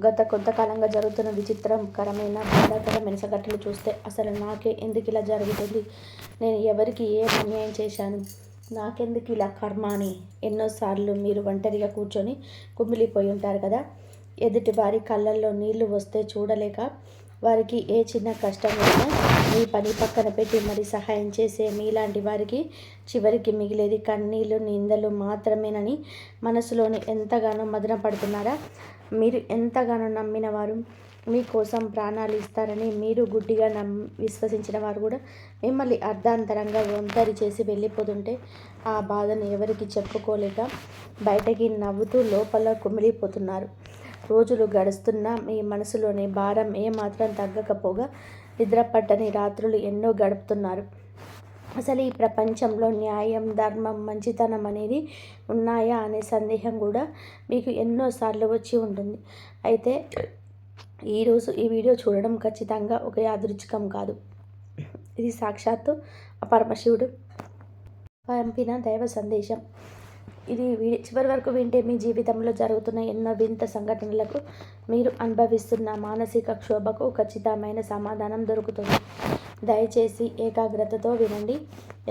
గత కొంతకాలంగా జరుగుతున్న విచిత్రకరమైన, బాధాకరమైన సంఘటనలు చూస్తే అసలు నాకే ఎందుకు ఇలా జరుగుతుంది, నేను ఎవరికి ఏం అన్యాయం చేశాను, నాకెందుకు ఇలా కర్మ అని ఎన్నోసార్లు మీరు ఒంటరిగా కూర్చొని కుమిలిపోయి ఉంటారు కదా. ఎదుటి వారి కళ్ళల్లో నీళ్లు వస్తే చూడలేక వారికి ఏ చిన్న కష్టం వచ్చినా మీ పని పక్కన పెట్టి మరి సహాయం చేసే మీలాంటి వారికి చివరికి మిగిలేది కన్నీళ్ళు నిందలు మాత్రమేనని మనసులోని ఎంతగానో మదన పడుతున్నారా? మీరు ఎంతగానో నమ్మిన వారు మీకోసం ప్రాణాలు ఇస్తారని మీరు గుడ్డిగా విశ్వసించిన వారు కూడా మిమ్మల్ని అర్ధాంతరంగా ఒంటరి చేసి వెళ్ళిపోతుంటే ఆ బాధను ఎవరికి చెప్పుకోలేక బయటకి నవ్వుతూ లోపల కుమిలిపోతున్నారు. రోజులు గడుస్తున్నా మీ మనసులోని భారం ఏమాత్రం తగ్గకపోగా నిద్రపట్టని రాత్రులు ఎన్నో గడుపుతున్నారు. అసలు ఈ ప్రపంచంలో న్యాయం, ధర్మం, మంచితనం అనేది ఉన్నాయా అనే సందేహం కూడా మీకు ఎన్నోసార్లు వచ్చి ఉంటుంది. అయితే ఈరోజు ఈ వీడియో చూడడం ఖచ్చితంగా ఒక యాదృచ్ఛికం కాదు. ఇది సాక్షాత్తు ఆ పరమశివుడు పంపిన దైవ సందేశం. ఇది చివరి వరకు వింటే మీ జీవితంలో జరుగుతున్న ఎన్నో వింత సంఘటనలకు, మీరు అనుభవిస్తున్న మానసిక క్షోభకు ఖచ్చితమైన సమాధానం దొరుకుతుంది. దయచేసి ఏకాగ్రతతో వినండి,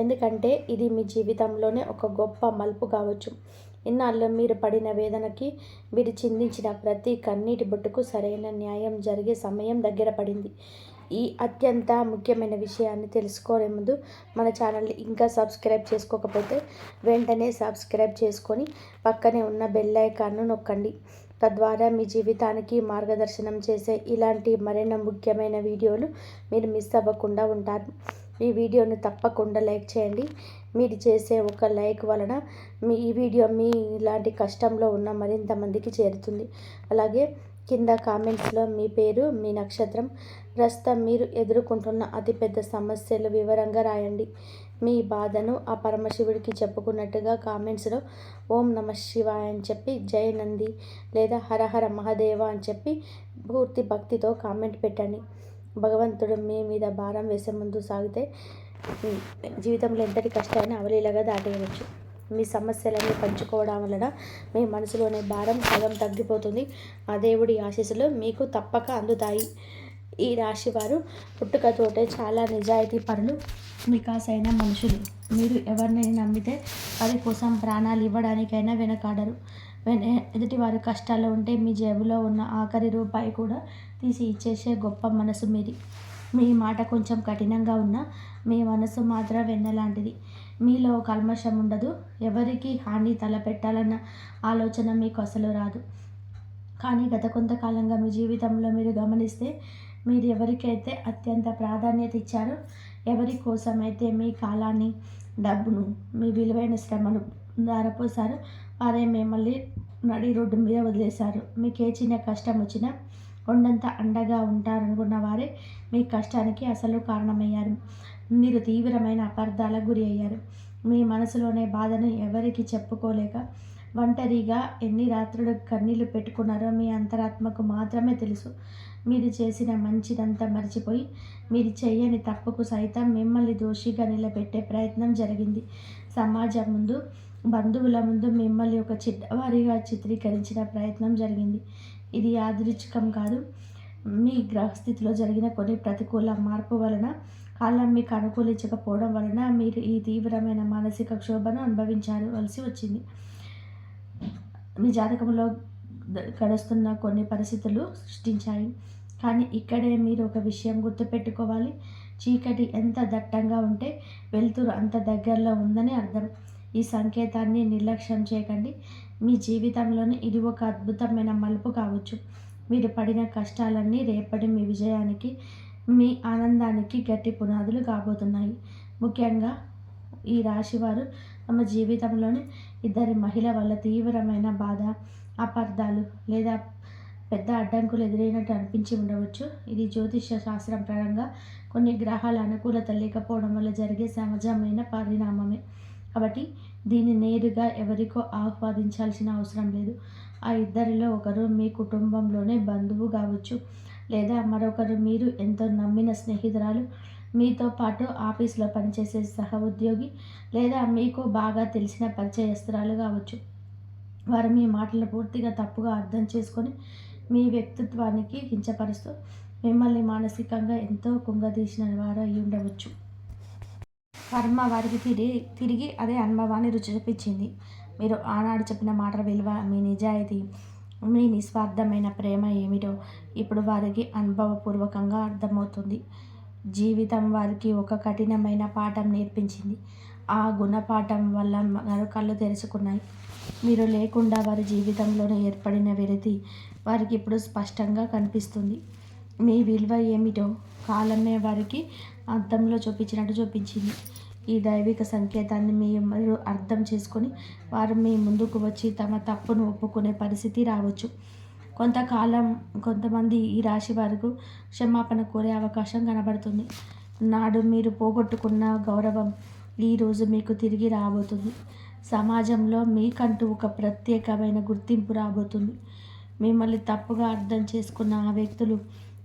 ఎందుకంటే ఇది మీ జీవితంలోనే ఒక గొప్ప మలుపు కావచ్చు. ఇన్నాళ్ళు మీరు పడిన వేదనకి, మీరు చిందించిన ప్రతి కన్నీటి బొట్టుకు సరైన న్యాయం జరిగే సమయం దగ్గర పడింది. ఈ అత్యంత ముఖ్యమైన విషయాన్ని తెలుసుకోలే ముందు మన ఛానల్ని ఇంకా సబ్స్క్రైబ్ చేసుకోకపోతే వెంటనే సబ్స్క్రైబ్ చేసుకొని పక్కనే ఉన్న బెల్ ఐకాన్ను నొక్కండి. తద్వారా మీ జీవితానికి మార్గదర్శనం చేసే ఇలాంటి మరెన్నో ముఖ్యమైన వీడియోలు మీరు మిస్ అవ్వకుండా ఉంటారు. ఈ వీడియోను తప్పకుండా లైక్ చేయండి. మీరు చేసే ఒక లైక్ వలన ఈ వీడియో మీ ఇలాంటి కష్టంలో ఉన్న మరింత మందికి చేరుతుంది. అలాగే కింద కామెంట్స్లో మీ పేరు, మీ నక్షత్రం, ప్రస్తుతం మీరు ఎదుర్కొంటున్న అతిపెద్ద సమస్యలు వివరంగా రాయండి. మీ బాధను ఆ పరమశివుడికి చెప్పుకున్నట్టుగా కామెంట్స్లో ఓం నమ శివాయ అని చెప్పి, జై నంది లేదా హరహర మహాదేవ అని చెప్పి పూర్తి భక్తితో కామెంట్ పెట్టండి. భగవంతుడు మీ మీద భారం వేసే ముందు సాగితే జీవితంలో ఎంతటి కష్టాన్ని అవలీలగా దాటేయవచ్చు. మీ సమస్యలన్నీ పంచుకోవడం వలన మీ మనసులోని భారం సగం తగ్గిపోతుంది. ఆ దేవుడి ఆశీస్సులు మీకు తప్పక అందుతాయి. ఈ రాశి వారు పుట్టుకతోటే చాలా నిజాయితీ పరులు, వికాసైన మనుషులు. మీరు ఎవరినైనా నమ్మితే వారి కోసం ప్రాణాలు ఇవ్వడానికైనా వెనకాడరు. ఎదుటివారు కష్టాల్లో ఉంటే మీ జేబులో ఉన్న ఆఖరి రూపాయి కూడా తీసి ఇచ్చేసే గొప్ప మనసు మీది. మీ మాట కొంచెం కఠినంగా ఉన్నా మీ మనసు మాత్రం వెన్నలాంటిది. మీలో కల్మషం ఉండదు. ఎవరికి హాని తలపెట్టాలన్న ఆలోచన మీకు అసలు రాదు. కానీ గత కొంతకాలంగా మీ జీవితంలో మీరు గమనిస్తే, మీరు ఎవరికైతే అత్యంత ప్రాధాన్యత ఇచ్చారో, ఎవరి కోసమైతే మీ కాలాన్ని, డబ్బును, మీ విలువైన శ్రమను ధారపోసారో వారే మిమ్మల్ని నడి రోడ్డు మీద వదిలేశారు. మీకు ఏ చిన్న కష్టం వచ్చినా కొండంత అండగా ఉంటారనుకున్న వారే మీ కష్టానికి అసలు కారణమయ్యారు. మీరు తీవ్రమైన అపార్థాలకు గురి అయ్యారు. మీ మనసులోనే బాధను ఎవరికి చెప్పుకోలేక ఒంటరిగా ఎన్ని రాత్రులు కన్నీళ్లు పెట్టుకున్నారో మీ అంతరాత్మకు మాత్రమే తెలుసు. మీరు చేసిన మంచిదంతా మర్చిపోయి, మీరు చేయని తప్పుకు సైతం మిమ్మల్ని దోషిగా నిలబెట్టే ప్రయత్నం జరిగింది. సమాజం ముందు, బంధువుల ముందు మిమ్మల్ని ఒక చిన్నవారిగా చిత్రీకరించిన ప్రయత్నం జరిగింది. ఇది యాదృచ్ఛికం కాదు. మీ గ్రహస్థితిలో జరిగిన కొన్ని ప్రతికూల మార్పు వలన, కాలం మీకు అనుకూలించకపోవడం వలన మీరు ఈ తీవ్రమైన మానసిక క్షోభను అనుభవించవలసి వచ్చింది. మీ జాతకంలో గడుస్తున్న కొన్ని పరిస్థితులు సృష్టించాయి. కానీ ఇక్కడే మీరు ఒక విషయం గుర్తుపెట్టుకోవాలి. చీకటి ఎంత దట్టంగా ఉంటే వెలుతురు అంత దగ్గరలో ఉందని అర్థం. ఈ సంకేతాన్ని నిర్లక్ష్యం చేయకండి. మీ జీవితంలోని ఇది ఒక అద్భుతమైన మలుపు కావచ్చు. మీరు పడిన కష్టాలన్నీ రేపటి మీ విజయానికి, మీ ఆనందానికి గట్టి పునాదులు కాబోతున్నాయి. ముఖ్యంగా ఈ రాశివారు తమ జీవితంలోని ఇద్దరి మహిళ వల్ల తీవ్రమైన బాధ, అపార్థాలు లేదా పెద్ద అడ్డంకులు ఎదురైనట్టు అనిపించి ఉండవచ్చు. ఇది జ్యోతిష శాస్త్రం పరంగా కొన్ని గ్రహాల అనుకూలత లేకపోవడం వల్ల జరిగే సహజమైన పరిణామమే. కాబట్టి దీన్ని నేరుగా ఎవరికో ఆహ్వానించాల్సిన అవసరం లేదు. ఆ ఇద్దరిలో ఒకరు మీ కుటుంబంలోనే బంధువు కావచ్చు, లేదా మరొకరు మీరు ఎంతో నమ్మిన స్నేహితురాలు, మీతో పాటు ఆఫీస్లో పనిచేసే సహ ఉద్యోగి, లేదా మీకు బాగా తెలిసిన పరిచయస్తురాలు కావచ్చు. వారు మీ మాటలు పూర్తిగా తప్పుగా అర్థం చేసుకొని మీ వ్యక్తిత్వానికి కించపరుస్తూ మిమ్మల్ని మానసికంగా ఎంతో కుంగదీసిన వారు అయి ఉండవచ్చు. కర్మ వారికి తిరిగి అదే అనుభవాన్ని రుచి చూపించింది. మీరు ఆనాడు చెప్పిన మాటల విలువ, మీ నిజాయితీ, మీ నిస్వార్థమైన ప్రేమ ఏమిటో ఇప్పుడు వారికి అనుభవపూర్వకంగా అర్థమవుతుంది. జీవితం వారికి ఒక కఠినమైన పాఠం నేర్పించింది. ఆ గుణపాఠం వల్ల వారు కళ్ళు తెరుచుకున్నాయి. మీరు లేకుండా వారి జీవితంలోనే ఏర్పడిన వెలితి వారికి ఇప్పుడు స్పష్టంగా కనిపిస్తుంది. మీ విలువ ఏమిటో కాలమే వారికి అద్దంలో చూపించినట్టు చూపించింది. ఈ దైవిక సంకేతాన్ని మీరు అర్థం చేసుకొని వారు మీ ముందుకు వచ్చి తమ తప్పును ఒప్పుకునే పరిస్థితి రావచ్చు. కొంతమంది ఈ రాశి వారికి క్షమాపణ కోరే అవకాశం కనబడుతుంది. నాడు మీరు పోగొట్టుకున్న గౌరవం ఈరోజు మీకు తిరిగి రాబోతుంది. సమాజంలో మీకంటూ ఒక ప్రత్యేకమైన గుర్తింపు రాబోతుంది. మిమ్మల్ని తప్పుగా అర్థం చేసుకున్న ఆ వ్యక్తులు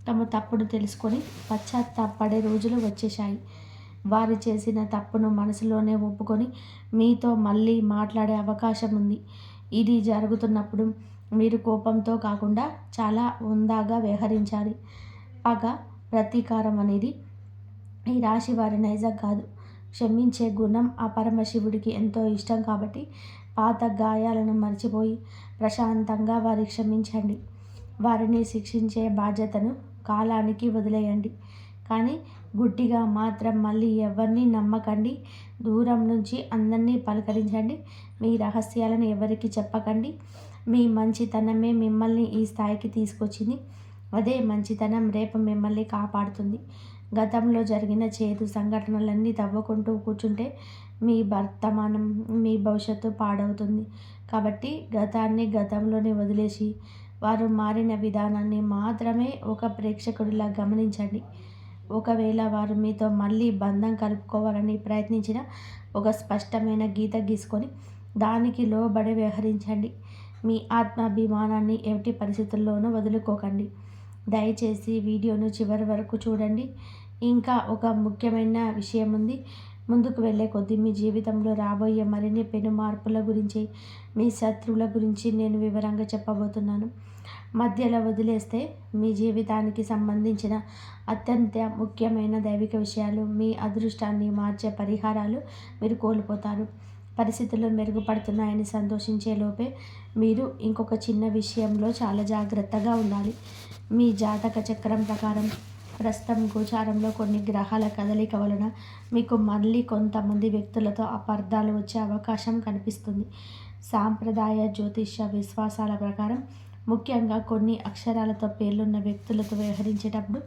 తమ తప్పును తెలుసుకొని పశ్చాత్తాపడే రోజులు వచ్చేశాయి. వారు చేసిన తప్పును మనసులోనే ఒప్పుకొని మీతో మళ్ళీ మాట్లాడే అవకాశం ఉంది. ఇది జరుగుతున్నప్పుడు మీరు కోపంతో కాకుండా చాలా హుందాగా వ్యవహరించాలి. పగ, ప్రతీకారం అనేది ఈ రాశి వారి నైజం కాదు. క్షమించే గుణం ఆ పరమశివుడికి ఎంతో ఇష్టం కాబట్టి పాత గాయాలను మర్చిపోయి ప్రశాంతంగా వారి క్షమించండి. వారిని శిక్షించే బాధ్యతను కాలానికి వదిలేయండి. కానీ గుడ్డిగా మాత్రం మళ్ళీ ఎవరిని నమ్మకండి. దూరం నుంచి అందరినీ పలకరించండి. మీ రహస్యాలను ఎవరికి చెప్పకండి. మీ మంచితనమే మిమ్మల్ని ఈ స్థాయికి తీసుకొచ్చింది. అదే మంచితనం రేపు మిమ్మల్ని కాపాడుతుంది. గతంలో జరిగిన చేదు సంఘటనలన్నీ తవ్వుకుంటూ కూర్చుంటే మీ వర్తమానం, మీ భవిష్యత్తు పాడవుతుంది. కాబట్టి గతాన్ని గతంలోనే వదిలేసి వారు మారిన విధానాన్ని మాత్రమే ఒక ప్రేక్షకుడిలా గమనించండి. ఒకవేళ వారు మీతో మళ్ళీ బంధం కలుపుకోవాలని ప్రయత్నించిన ఒక స్పష్టమైన గీత గీసుకొని దానికి లోబడి వ్యవహరించండి. మీ ఆత్మాభిమానాన్ని ఎట్టి పరిస్థితుల్లోనూ వదులుకోకండి. దయచేసి వీడియోను చివరి వరకు చూడండి. ఇంకా ఒక ముఖ్యమైన విషయం ఉంది. ముందుకు వెళ్ళే కొద్దీ మీ జీవితంలో రాబోయే మరిన్ని పెను మార్పుల గురించి, మీ శత్రువుల గురించి నేను వివరంగా చెప్పబోతున్నాను. మధ్యలో వదిలేస్తే మీ జీవితానికి సంబంధించిన అత్యంత ముఖ్యమైన దైవిక విషయాలు, మీ అదృష్టాన్ని మార్చే పరిహారాలు మీరు కోల్పోతారు. పరిస్థితులు మెరుగుపడుతున్నాయని సంతోషించే లోపే మీరు ఇంకొక చిన్న విషయంలో చాలా జాగ్రత్తగా ఉండాలి. మీ జాతక చక్రం ప్రకారం ప్రస్తుతం గోచారంలో కొన్ని గ్రహాల కదలిక వలన మీకు మళ్ళీ కొంతమంది వ్యక్తులతో అపార్థాలు వచ్చే అవకాశం కనిపిస్తుంది. సాంప్రదాయ జ్యోతిష్య విశ్వాసాల ప్రకారం ముఖ్యంగా కొన్ని అక్షరాలతో పేర్లున్న వ్యక్తులతో వ్యవహరించేటప్పుడు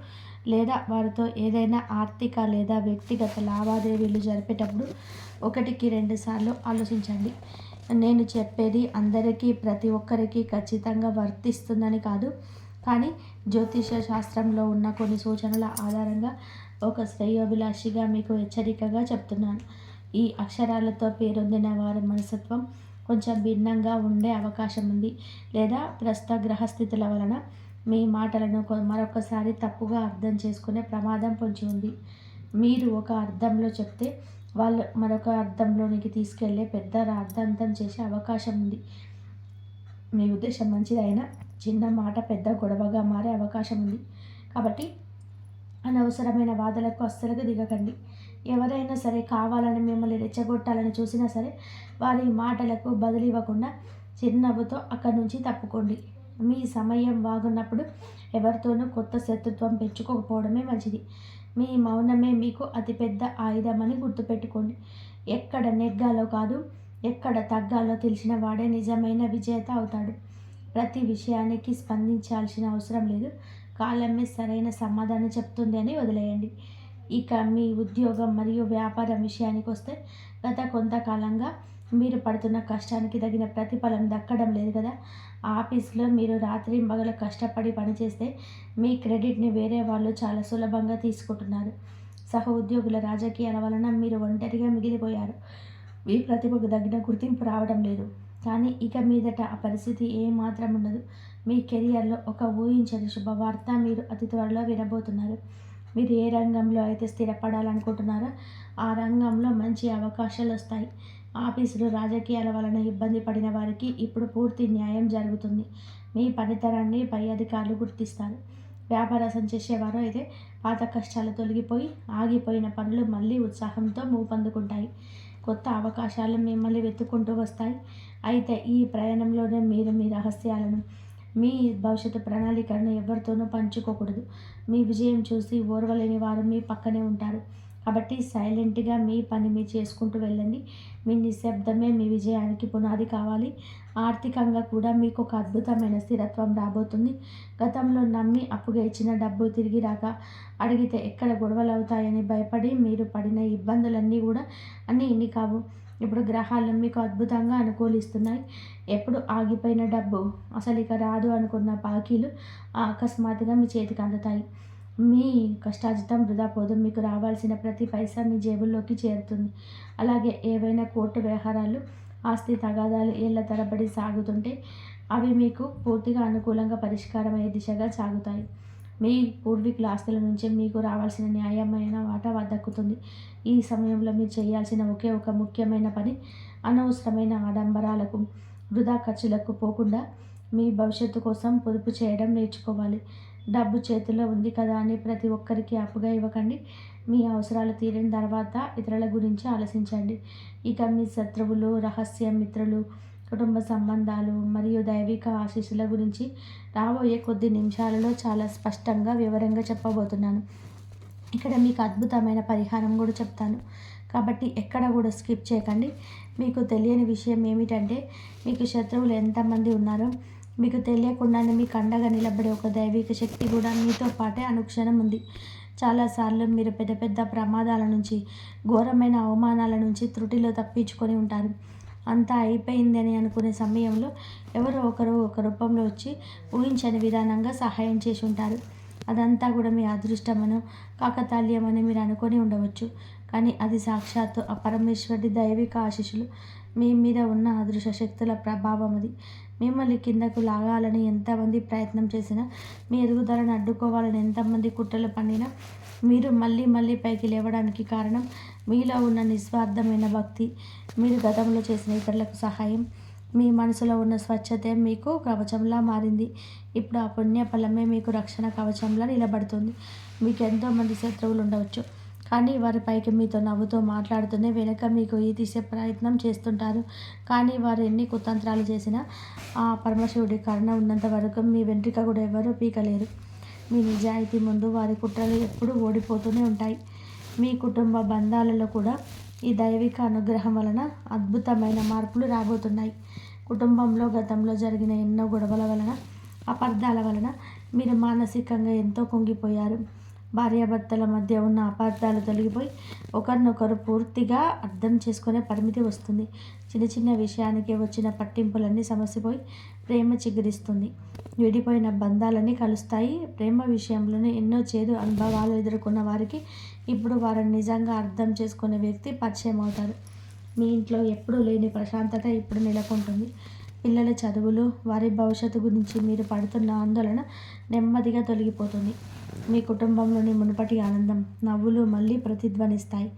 లేదా వారితో ఏదైనా ఆర్థిక లేదా వ్యక్తిగత లావాదేవీలు జరిపేటప్పుడు 1-2 సార్లు ఆలోచించండి. నేను చెప్పేది అందరికీ ప్రతి ఒక్కరికి ఖచ్చితంగా వర్తిస్తుందని కాదు. కానీ జ్యోతిష శాస్త్రంలో ఉన్న కొన్ని సూచనల ఆధారంగా ఒక శ్రేయోభిలాషిగా మీకు హెచ్చరికగా చెప్తున్నాను. ఈ అక్షరాలతో పేరొందిన వారి మనస్తత్వం కొంచెం భిన్నంగా ఉండే అవకాశం ఉంది. లేదా ప్రస్తుత గ్రహస్థితుల వలన మీ మాటలను మరొకసారి తప్పుగా అర్థం చేసుకునే ప్రమాదం పొంచి ఉంది. మీరు ఒక అర్థంలో చెప్తే వాళ్ళు మరొక అర్థంలోనికి తీసుకెళ్లే పెద్ద రాద్ధాంతం చేసే అవకాశం ఉంది. మీ ఉద్దేశం మంచిదైనా చిన్న మాట పెద్ద గొడవగా మారే అవకాశం ఉంది. కాబట్టి అనవసరమైన వాదనలకు అస్సలుగా దిగకండి. ఎవరైనా సరే కావాలని మిమ్మల్ని రెచ్చగొట్టాలని చూసినా సరే వారి మాటలకు బదులివ్వకుండా చిరునవ్వుతో అక్కడి నుంచి తప్పుకోండి. మీ సమయం బాగున్నప్పుడు ఎవరితోనూ కొత్త శత్రుత్వం పెంచుకోకపోవడమే మంచిది. మీ మౌనమే మీకు అతిపెద్ద ఆయుధమని గుర్తుపెట్టుకోండి. ఎక్కడ నెగ్గాలో కాదు, ఎక్కడ తగ్గాలో తెలిసిన వాడే నిజమైన విజేత అవుతాడు. ప్రతి విషయానికి స్పందించాల్సిన అవసరం లేదు. కాలమే సరైన సమాధానం చెప్తుంది అని వదిలేయండి. ఇక మీ ఉద్యోగం మరియు వ్యాపారం విషయానికి వస్తే గత కొంతకాలంగా మీరు పడుతున్న కష్టానికి తగిన ప్రతిఫలం దక్కడం లేదు కదా. ఆఫీస్లో మీరు రాత్రి పగలు కష్టపడి పనిచేస్తే మీ క్రెడిట్ని వేరే వాళ్ళు చాలా సులభంగా తీసుకుంటున్నారు. సహ ఉద్యోగుల రాజకీయాల వలన మీరు ఒంటరిగా మిగిలిపోయారు. మీ ప్రతిభకు తగిన గుర్తింపు రావడం లేదు. కానీ ఇక మీదట ఆ పరిస్థితి ఏమాత్రం ఉండదు. మీ కెరియర్లో ఒక ఊహించని శుభవార్త మీరు అతి త్వరలో వినబోతున్నారు. మీరు ఏ రంగంలో అయితే స్థిరపడాలనుకుంటున్నారో ఆ రంగంలో మంచి అవకాశాలు వస్తాయి. ఆఫీసులు రాజకీయాల వలన ఇబ్బంది పడిన వారికి ఇప్పుడు పూర్తి న్యాయం జరుగుతుంది. మీ పనితనాన్ని పై అధికారులు గుర్తిస్తారు. వ్యాపారం చేసేవారు అయితే పాత కష్టాలు తొలగిపోయి ఆగిపోయిన పనులు మళ్ళీ ఉత్సాహంతో మూపందుకుంటాయి. కొత్త అవకాశాలు మిమ్మల్ని వెతుక్కుంటూ వస్తాయి. అయితే ఈ ప్రయాణంలోనే మీరు మీ రహస్యాలను, మీ భవిష్యత్తు ప్రణాళికలను ఎవరితోనూ పంచుకోకూడదు. మీ విజయం చూసి ఓర్వలేని వారు మీ పక్కనే ఉంటారు. కాబట్టి సైలెంట్గా మీ పని మీరు చేసుకుంటూ వెళ్ళండి. మీ నిశ్శబ్దమే మీ విజయానికి పునాది కావాలి. ఆర్థికంగా కూడా మీకు ఒక అద్భుతమైన స్థిరత్వం రాబోతుంది. గతంలో నమ్మి అప్పుగా ఇచ్చిన డబ్బు తిరిగి రాక అడిగితే ఎక్కడ గొడవలు అవుతాయని భయపడి మీరు పడిన ఇబ్బందులన్నీ కూడా అన్నీ ఇన్ని కావు. ఇప్పుడు గ్రహాలు మీకు అద్భుతంగా అనుకూలిస్తున్నాయి. ఎప్పుడు ఆగిపోయిన డబ్బు, అసలు ఇక రాదు అనుకున్న బాకీలు అకస్మాత్తుగా మీ చేతికి అందుతాయి. మీ కష్టార్జితం వృధా పోదు. మీకు రావాల్సిన ప్రతి పైసా మీ జేబుల్లోకి చేరుతుంది. అలాగే ఏవైనా కోర్టు వ్యవహారాలు, ఆస్తి తగాదాలు ఏళ్ల తరబడి సాగుతుంటే అవి మీకు పూర్తిగా అనుకూలంగా పరిష్కారమయ్యే దిశగా సాగుతాయి. మీ పూర్వీకుల ఆస్తుల నుంచి మీకు రావాల్సిన న్యాయమైన వాటా దక్కుతుంది. ఈ సమయంలో మీరు చేయాల్సిన ఒకే ఒక ముఖ్యమైన పని అనవసరమైన ఆడంబరాలకు, వృధా ఖర్చులకు పోకుండా మీ భవిష్యత్తు కోసం పొదుపు చేయడం నేర్చుకోవాలి. డబ్బు చేతిలో ఉంది కదా అని ప్రతి ఒక్కరికి అప్పుగా ఇవ్వకండి. మీ అవసరాలు తీరిన తర్వాత ఇతరుల గురించి ఆలోచించండి. ఇక మీ శత్రువులు, రహస్య మిత్రులు, కుటుంబ సంబంధాలు మరియు దైవిక ఆశీస్సుల గురించి రాబోయే కొద్ది నిమిషాలలో చాలా స్పష్టంగా వివరంగా చెప్పబోతున్నాను. ఇక్కడ మీకు అద్భుతమైన పరిహారం కూడా చెప్తాను. కాబట్టి ఎక్కడ కూడా స్కిప్ చేయకండి. మీకు తెలియని విషయం ఏమిటంటే మీకు శత్రువులు ఎంతమంది ఉన్నారో మీకు తెలియకుండానే మీకు అండగా నిలబడే ఒక దైవిక శక్తి కూడా మీతో పాటే అనుక్షణం ఉంది. చాలాసార్లు మీరు పెద్ద పెద్ద ప్రమాదాల నుంచి, ఘోరమైన అవమానాల నుంచి త్రుటిలో తప్పించుకొని ఉంటారు. అంతా అయిపోయిందని అనుకునే సమయంలో ఎవరో ఒకరు ఒక రూపంలో వచ్చి ఊహించని విధానంగా సహాయం చేసి ఉంటారు. అదంతా కూడా మీ అదృష్టమనో కాకతాళీయమని మీరు అనుకొని ఉండవచ్చు. కానీ అది సాక్షాత్తు ఆ పరమేశ్వరుడి దైవిక ఆశీస్సులు. మీ మీద ఉన్న అదృశ్య శక్తుల ప్రభావం అది. మిమ్మల్ని కిందకు లాగాలని ఎంతమంది ప్రయత్నం చేసినా, మీ ఎదుగుదలను అడ్డుకోవాలని ఎంతమంది కుట్రలు పన్నినా, మీరు మళ్ళీ మళ్ళీ పైకి లేవడానికి కారణం మీలో ఉన్న నిస్వార్థమైన భక్తి, మీరు గతంలో చేసిన ఇతరులకు సహాయం, మీ మనసులో ఉన్న స్వచ్ఛతే మీకు కవచంలా మారింది. ఇప్పుడు ఆ పుణ్య ఫలమే మీకు రక్షణ కవచంలా నిలబడుతుంది. మీకు ఎంతోమంది శత్రువులు ఉండవచ్చు. కానీ వారి పైకి మీతో నవ్వుతూ మాట్లాడుతూనే వెనక మీకు ఈ తీసే ప్రయత్నం చేస్తుంటారు. కానీ వారు ఎన్ని కుతంత్రాలు చేసినా ఆ పరమశివుడి కరుణ ఉన్నంత వరకు మీ వెంట్రుక కూడా ఎవరూ పీకలేరు. మీ నిజాయితీ ముందు వారి కుట్రలు ఎప్పుడూ ఓడిపోతూనే ఉంటాయి. మీ కుటుంబ బంధాలలో కూడా ఈ దైవిక అనుగ్రహం వలన అద్భుతమైన మార్పులు రాబోతున్నాయి. కుటుంబంలో గతంలో జరిగిన ఎన్నో గొడవల వలన, అపార్థాల వలన మీరు మానసికంగా ఎంతో కుంగిపోయారు. భార్యాభర్తల మధ్య ఉన్న అపార్థాలు తొలగిపోయి ఒకరినొకరు పూర్తిగా అర్థం చేసుకునే పరిమితి వస్తుంది. చిన్న చిన్న విషయానికి వచ్చిన పట్టింపులన్నీ సమసిపోయి ప్రేమ చిగురిస్తుంది. విడిపోయిన బంధాలన్నీ కలుస్తాయి. ప్రేమ విషయంలోనే ఎన్నో చేదు అనుభవాలు ఎదుర్కొన్న వారికి ఇప్పుడు వారిని నిజంగా అర్థం చేసుకునే వ్యక్తి పరిచయం అవుతారు. మీ ఇంట్లో ఎప్పుడూ లేని ప్రశాంతత ఇప్పుడు నెలకొంటుంది. పిల్లల చదువులు, వారి భవిష్యత్తు గురించి మీరు పడుతున్న ఆందోళన నెమ్మదిగా తొలగిపోతుంది. మీ కుటుంబంలోని మునుపటి ఆనందం, నవ్వులు మళ్ళీ ప్రతిధ్వనిస్తాయి.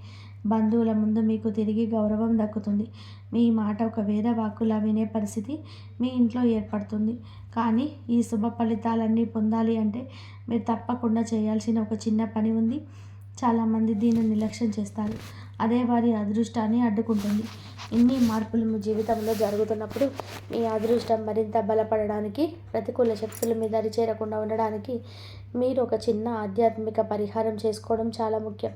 బంధువుల ముందు మీకు తిరిగి గౌరవం దక్కుతుంది. మీ మాట ఒక వేద వాక్కులా వినే పరిస్థితి మీ ఇంట్లో ఏర్పడుతుంది. కానీ ఈ శుభ ఫలితాలన్నీ పొందాలి అంటే మీరు తప్పకుండా చేయాల్సిన ఒక చిన్న పని ఉంది. చాలామంది దీన్ని నిర్లక్ష్యం చేస్తారు. అదే వారి అదృష్టాన్ని అడ్డుకుంటుంది. ఇన్ని మార్పులు మీ జీవితంలో జరుగుతున్నప్పుడు మీ అదృష్టం మరింత బలపడడానికి, ప్రతికూల శక్తులు మీ దరి చేరకుండా ఉండడానికి మీరు ఒక చిన్న ఆధ్యాత్మిక పరిహారం చేసుకోవడం చాలా ముఖ్యం.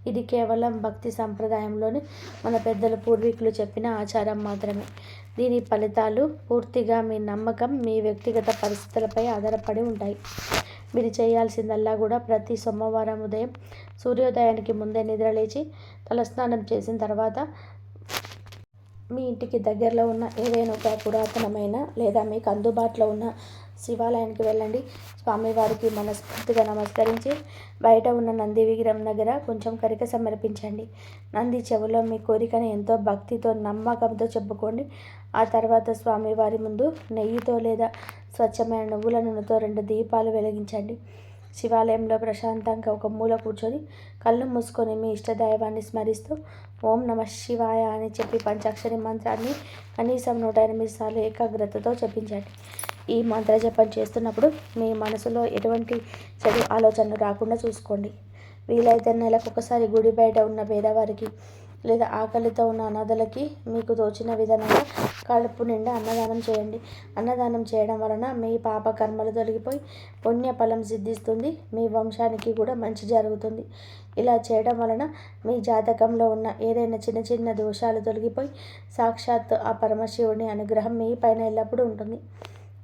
ఇది కేవలం భక్తి సంప్రదాయంలోని మన పెద్దల పూర్వీకులు చెప్పిన ఆచారం మాత్రమే. దీని ఫలితాలు పూర్తిగా మీ నమ్మకం, మీ వ్యక్తిగత పరిస్థితులపై ఆధారపడి ఉంటాయి. మీరు చేయాల్సిందల్లా కూడా ప్రతి సోమవారం ఉదయం సూర్యోదయానికి ముందే నిద్రలేచి తలస్నానం చేసిన తర్వాత మీ ఇంటికి దగ్గరలో ఉన్న ఏదైనా ఒక పురాతనమైన లేదా మీకు అందుబాటులో ఉన్న శివాలయానికి వెళ్ళండి. స్వామివారికి మనస్ఫూర్తిగా నమస్కరించి బయట ఉన్న నంది విగ్రహం దగ్గర కొంచెం కరిక సమర్పించండి. నంది చెవులో మీ కోరికను ఎంతో భక్తితో, నమ్మకంతో చెప్పుకోండి. ఆ తర్వాత స్వామివారి ముందు నెయ్యితో లేదా స్వచ్ఛమైన నువ్వుల నూనెతో 2 దీపాలు వెలిగించండి. శివాలయంలో ప్రశాంతంగా ఒక మూల కూర్చొని కళ్ళు మూసుకొని మీ ఇష్టదైవాన్ని స్మరిస్తూ ఓం నమః శివాయ అని చెప్పి పంచాక్షరి మంత్రాన్ని కనీసం 108 సార్లు ఏకాగ్రతతో జపించండి. ఈ మంత్ర జపం చేస్తున్నప్పుడు మీ మనసులో ఎటువంటి చెడు ఆలోచనలు రాకుండా చూసుకోండి. వీలైతే నెలకు ఒకసారి గుడి బయట ఉన్న పేదవారికి లేదా ఆకలితో ఉన్న అనాథలకి మీకు తోచిన విధానంగా కడుపు నిండా అన్నదానం చేయండి. అన్నదానం చేయడం వలన మీ పాప కర్మలు తొలగిపోయి పుణ్యఫలం సిద్ధిస్తుంది. మీ వంశానికి కూడా మంచి జరుగుతుంది. ఇలా చేయడం వలన మీ జాతకంలో ఉన్న ఏదైనా చిన్న చిన్న దోషాలు తొలగిపోయి సాక్షాత్ ఆ పరమశివుని అనుగ్రహం మీ పైన ఎల్లప్పుడూ ఉంటుంది.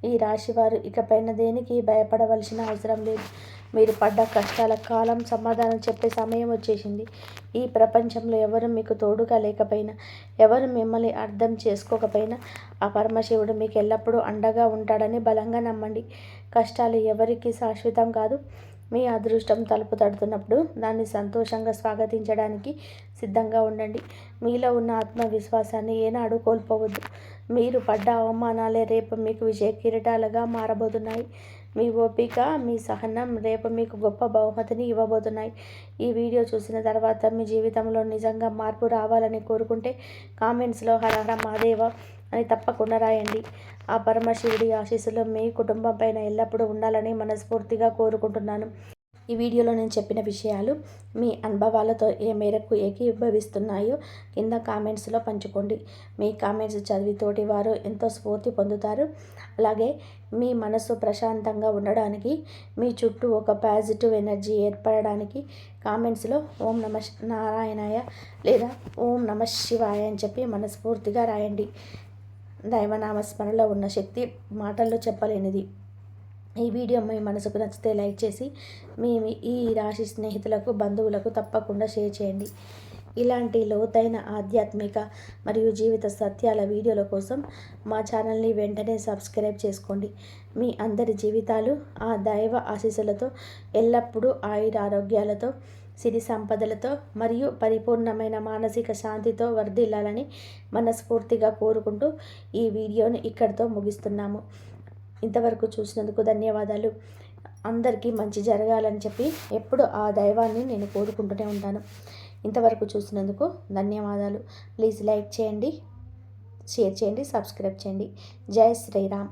ఈ రాశివారు ఇకపైన దేనికి భయపడవలసిన అవసరం లేదు. మీరు పడ్డ కష్టాల కాలం సమాధానం చెప్పే సమయం వచ్చేసింది. ఈ ప్రపంచంలో ఎవరు మీకు తోడుగా లేకపోయినా, ఎవరు మిమ్మల్ని అర్థం చేసుకోకపోయినా ఆ పరమశివుడు మీకు ఎల్లప్పుడూ అండగా ఉంటాడని బలంగా నమ్మండి. కష్టాలు ఎవరికి శాశ్వతం కాదు. మీ అదృష్టం తలుపు తడుతున్నప్పుడు దాన్ని సంతోషంగా స్వాగతించడానికి సిద్ధంగా ఉండండి. మీలో ఉన్న ఆత్మవిశ్వాసాన్ని ఏనాడు కోల్పోవద్దు. మీరు పడ్డ అవమానాలే రేపు మీకు విజయ కిరీటాలుగా మారబోతున్నాయి. మీ ఓపిక, మీ సహనం రేపు మీకు గొప్ప బహుమతిని ఇవ్వబోతున్నాయి. ఈ వీడియో చూసిన తర్వాత మీ జీవితంలో నిజంగా మార్పు రావాలని కోరుకుంటే కామెంట్స్లో హర హర మహాదేవ అని తప్పకుండా రాయండి. ఆ పరమశివుడి ఆశీస్సులు మీ కుటుంబం పైన ఎల్లప్పుడూ ఉండాలని మనస్ఫూర్తిగా కోరుకుంటున్నాను. ఈ వీడియోలో నేను చెప్పిన విషయాలు మీ అనుభవాలతో ఏ మేరకు ఏకీభవిస్తున్నాయో కింద కామెంట్స్లో పంచుకోండి. మీ కామెంట్స్ చదివి తోటి వారు ఎంతో స్ఫూర్తి పొందుతారు. అలాగే మీ మనసు ప్రశాంతంగా ఉండడానికి, మీ చుట్టూ ఒక పాజిటివ్ ఎనర్జీ ఏర్పడడానికి కామెంట్స్లో ఓం నమ నారాయణాయ లేదా ఓం నమ శివాయ అని చెప్పి మనస్ఫూర్తిగా రాయండి. దైవనామస్మరణలో ఉన్న శక్తి మాటల్లో చెప్పలేనిది. ఈ వీడియో మీ మనసుకు నచ్చితే లైక్ చేసి మీ ఈ రాశి స్నేహితులకు, బంధువులకు తప్పకుండా షేర్ చేయండి. ఇలాంటి లోతైన ఆధ్యాత్మిక మరియు జీవిత సత్యాల వీడియోల కోసం మా ఛానల్ని వెంటనే సబ్స్క్రైబ్ చేసుకోండి. మీ అందరి జీవితాలు ఆ దైవ ఆశీస్సులతో ఎల్లప్పుడూ ఆయురారోగ్యాలతో, సిరి సంపదలతో మరియు పరిపూర్ణమైన మానసిక శాంతితో వర్ధిల్లాలని మనస్ఫూర్తిగా కోరుకుంటూ ఈ వీడియోని ఇక్కడితో ముగిస్తున్నాము. ఇంతవరకు చూసినందుకు ధన్యవాదాలు. అందరికీ మంచి జరగాలని చెప్పి ఎప్పుడు ఆ దైవాన్ని నేను కోరుకుంటూనే ఉంటాను. ఇంతవరకు చూసినందుకు ధన్యవాదాలు. ప్లీజ్ లైక్ చేయండి, షేర్ చేయండి, సబ్స్క్రైబ్ చేయండి. జై శ్రీరామ్.